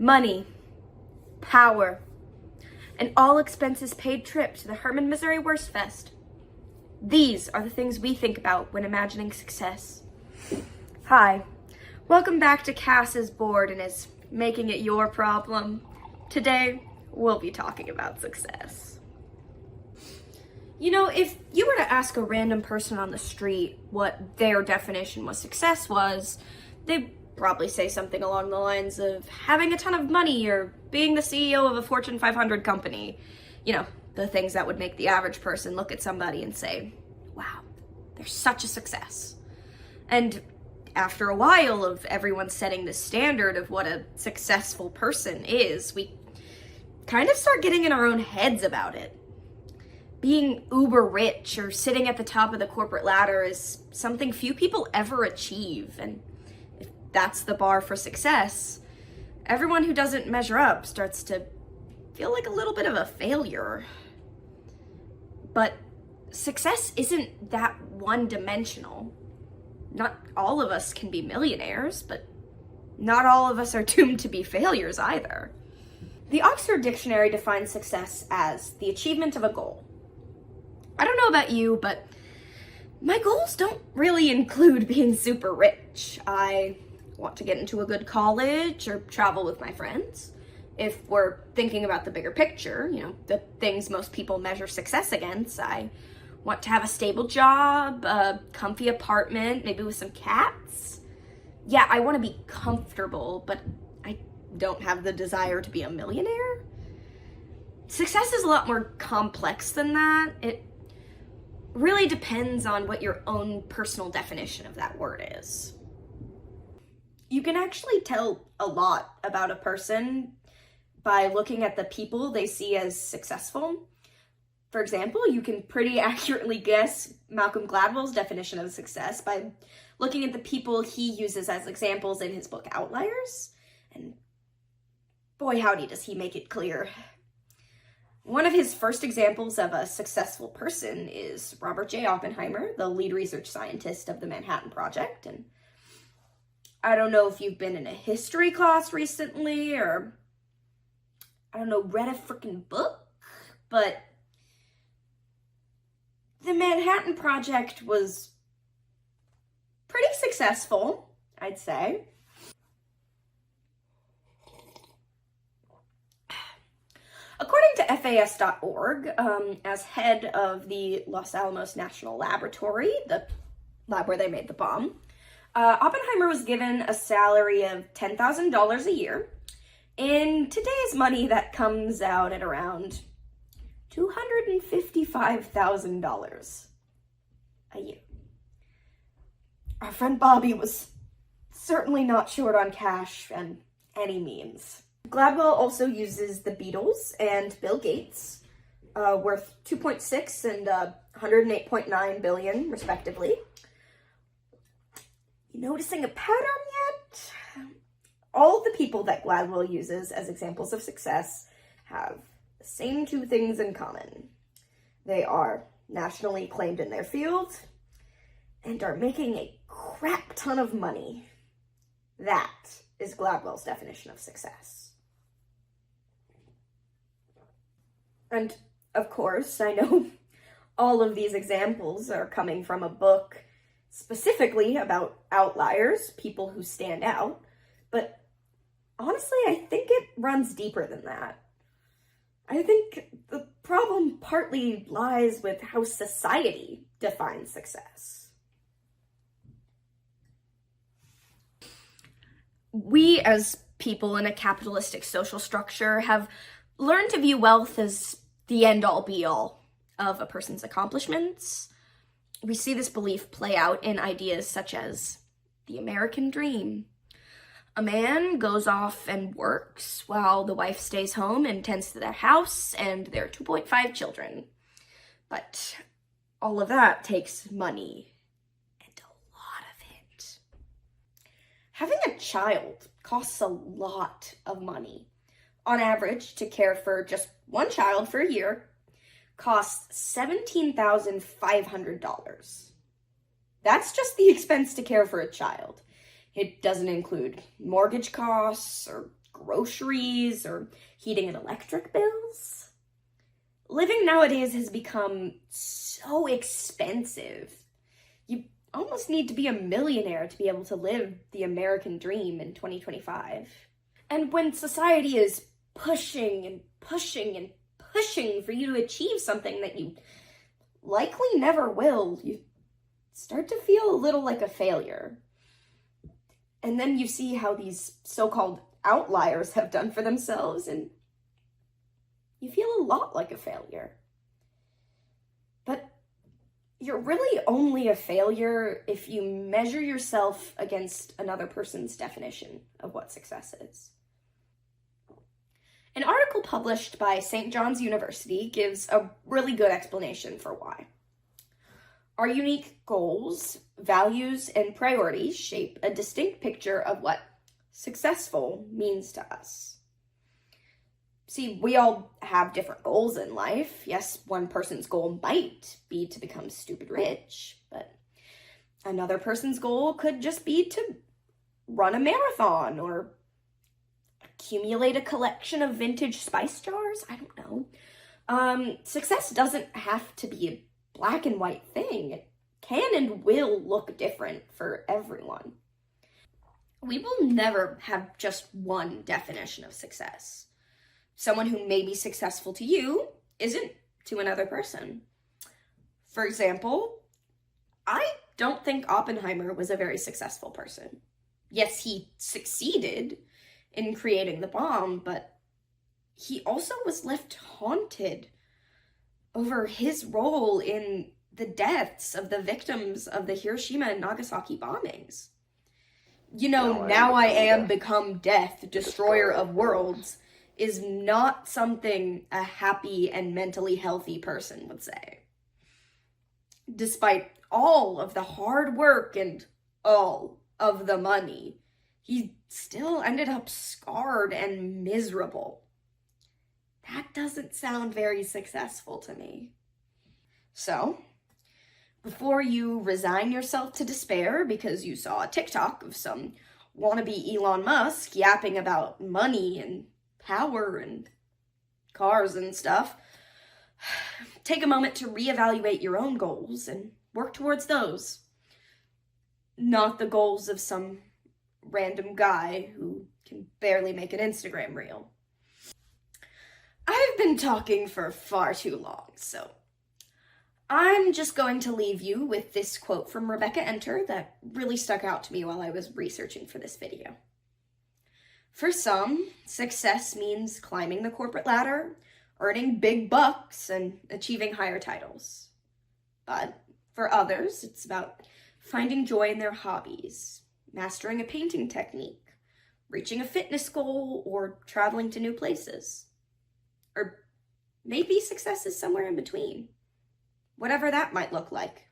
money, power, an all-expenses-paid trip to the Herman, Missouri Wurstfest. These are the things we think about when imagining success. Hi, welcome back to Cass is bored and is making it your problem. Today, we'll be talking about success. You know, if you were to ask a random person on the street what their definition of success was, they'd probably say something along the lines of having a ton of money or being the CEO of a Fortune 500 company. You know, the things that would make the average person look at somebody and say, wow, they're such a success. And after a while of everyone setting the standard of what a successful person is, we kind of start getting in our own heads about it. Being uber rich or sitting at the top of the corporate ladder is something few people ever achieve, and if that's the bar for success, everyone who doesn't measure up starts to feel like a little bit of a failure. But success isn't that one-dimensional. Not all of us can be millionaires, but not all of us are doomed to be failures either. The Oxford Dictionary defines success as the achievement of a goal. I don't know about you, but my goals don't really include being super rich. I want to get into a good college or travel with my friends. If we're thinking about the bigger picture, you know, the things most people measure success against, I want to have a stable job, a comfy apartment, maybe with some cats. Yeah, I want to be comfortable, but I don't have the desire to be a millionaire. Success is a lot more complex than that. It really depends on what your own personal definition of that word is. You can actually tell a lot about a person by looking at the people they see as successful. For example, you can pretty accurately guess Malcolm Gladwell's definition of success by looking at the people he uses as examples in his book Outliers. And boy, howdy, does he make it clear. One of his first examples of a successful person is Robert J. Oppenheimer, the lead research scientist of the Manhattan Project. And I don't know if you've been in a history class recently or, I don't know, read a freaking book, but the Manhattan Project was pretty successful, I'd say. According to FAS.org, as head of the Los Alamos National Laboratory, the lab where they made the bomb, Oppenheimer was given a salary of $10,000 a year. In today's money, that comes out at around $255,000 a year. Our friend Bobby was certainly not short on cash and any means. Gladwell also uses the Beatles and Bill Gates, worth 2.6 and 108.9 billion, respectively. You noticing a pattern yet? All of the people that Gladwell uses as examples of success have the same two things in common. They are nationally acclaimed in their field and are making a crap ton of money. That is Gladwell's definition of success. And of course, I know all of these examples are coming from a book specifically about outliers, people who stand out, but honestly, I think it runs deeper than that. I think the problem partly lies with how society defines success. We, as people in a capitalistic social structure, have learned to view wealth as the end-all be-all of a person's accomplishments. We see this belief play out in ideas such as the American dream. A man goes off and works while the wife stays home and tends to their house and their 2.5 children. But all of that takes money, and a lot of it. Having a child costs a lot of money. On average, to care for just one child for a year costs $17,500. That's just the expense to care for a child. It doesn't include mortgage costs or groceries or heating and electric bills. Living nowadays has become so expensive. You almost need to be a millionaire to be able to live the American dream in 2025. And when society is pushing and pushing and pushing for you to achieve something that you likely never will, you start to feel a little like a failure. And then you see how these so-called outliers have done for themselves, and you feel a lot like a failure. But you're really only a failure if you measure yourself against another person's definition of what success is. An article published by St. John's University gives a really good explanation for why. Our unique goals, values, and priorities shape a distinct picture of what successful means to us. See, we all have different goals in life. Yes, one person's goal might be to become stupid rich, but another person's goal could just be to run a marathon or accumulate a collection of vintage spice jars. I don't know. Success doesn't have to be a black and white thing. It can and will look different for everyone. We will never have just one definition of success. Someone who may be successful to you isn't to another person. For example, I don't think Oppenheimer was a very successful person. Yes, he succeeded in creating the bomb, but he also was left haunted over his role in the deaths of the victims of the Hiroshima and Nagasaki bombings. You know, now I am become death, destroyer of worlds, is not something a happy and mentally healthy person would say. Despite all of the hard work and all of the money, he still ended up scarred and miserable. That doesn't sound very successful to me. So, before you resign yourself to despair because you saw a TikTok of some wannabe Elon Musk yapping about money and power and cars and stuff, take a moment to reevaluate your own goals and work towards those. Not the goals of some random guy who can barely make an Instagram reel. I've been talking for far too long, so I'm just going to leave you with this quote from Rebecca Enter that really stuck out to me while I was researching for this video. For some, success means climbing the corporate ladder, earning big bucks, and achieving higher titles. But for others, it's about finding joy in their hobbies, mastering a painting technique, reaching a fitness goal, or traveling to new places. Or maybe success is somewhere in between. Whatever that might look like.